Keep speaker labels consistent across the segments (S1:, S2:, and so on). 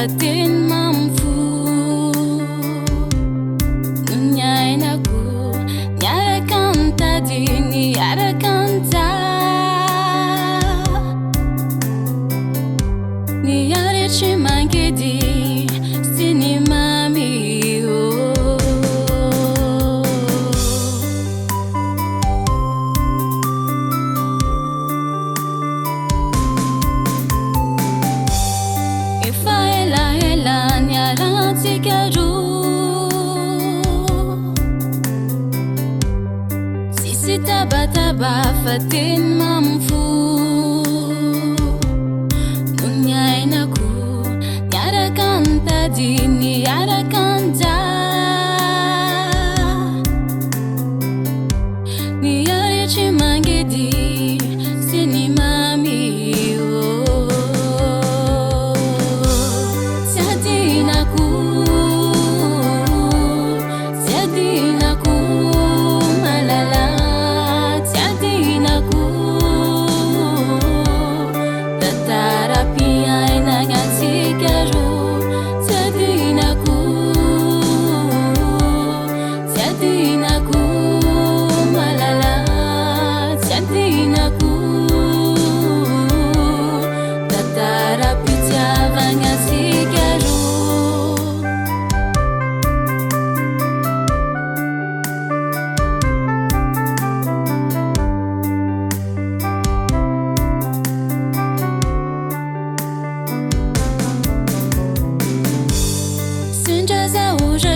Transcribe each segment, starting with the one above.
S1: fatin mamfu nunyainaku nyara kanta dini yara kanta ni yare chimangedi sini mami Taba fatin mamfu nunyainaku yara kanta dini yara kanta ni yare chimangedi sini mami siadinaku malala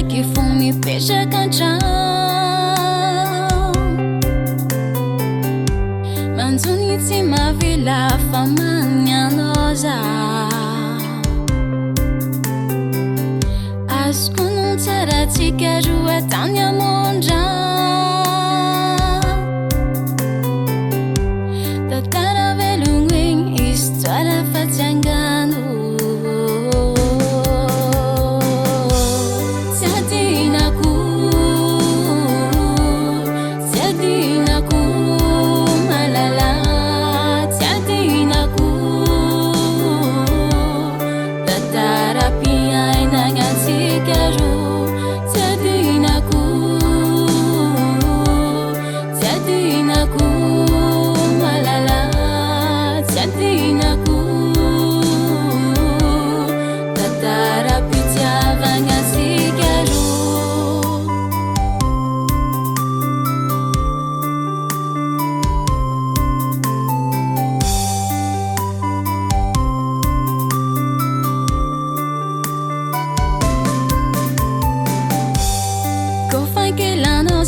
S1: que fome fecha canchão Manzuniti ma vila famanya noza Askunun tarati karua tanya monja Tatara velungwing história fatiangano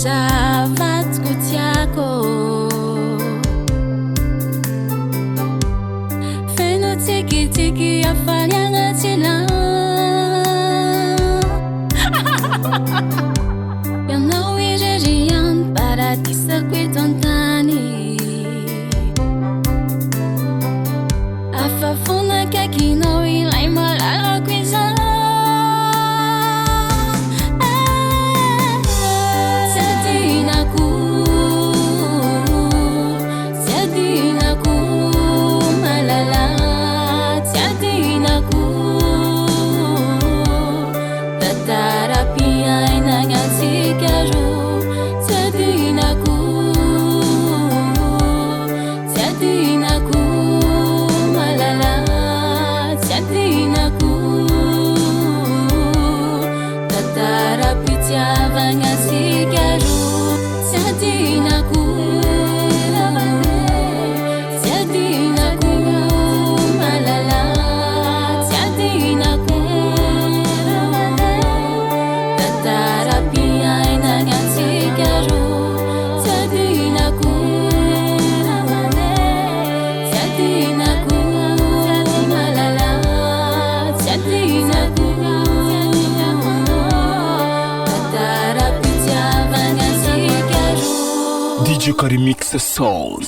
S1: Zavat kutiako Feno tiki tiki afanyanga tila Yanawi jerian para tisakwiton-tani Afafuna kakinowi lai malala kwizan
S2: DJ Karimix Soul.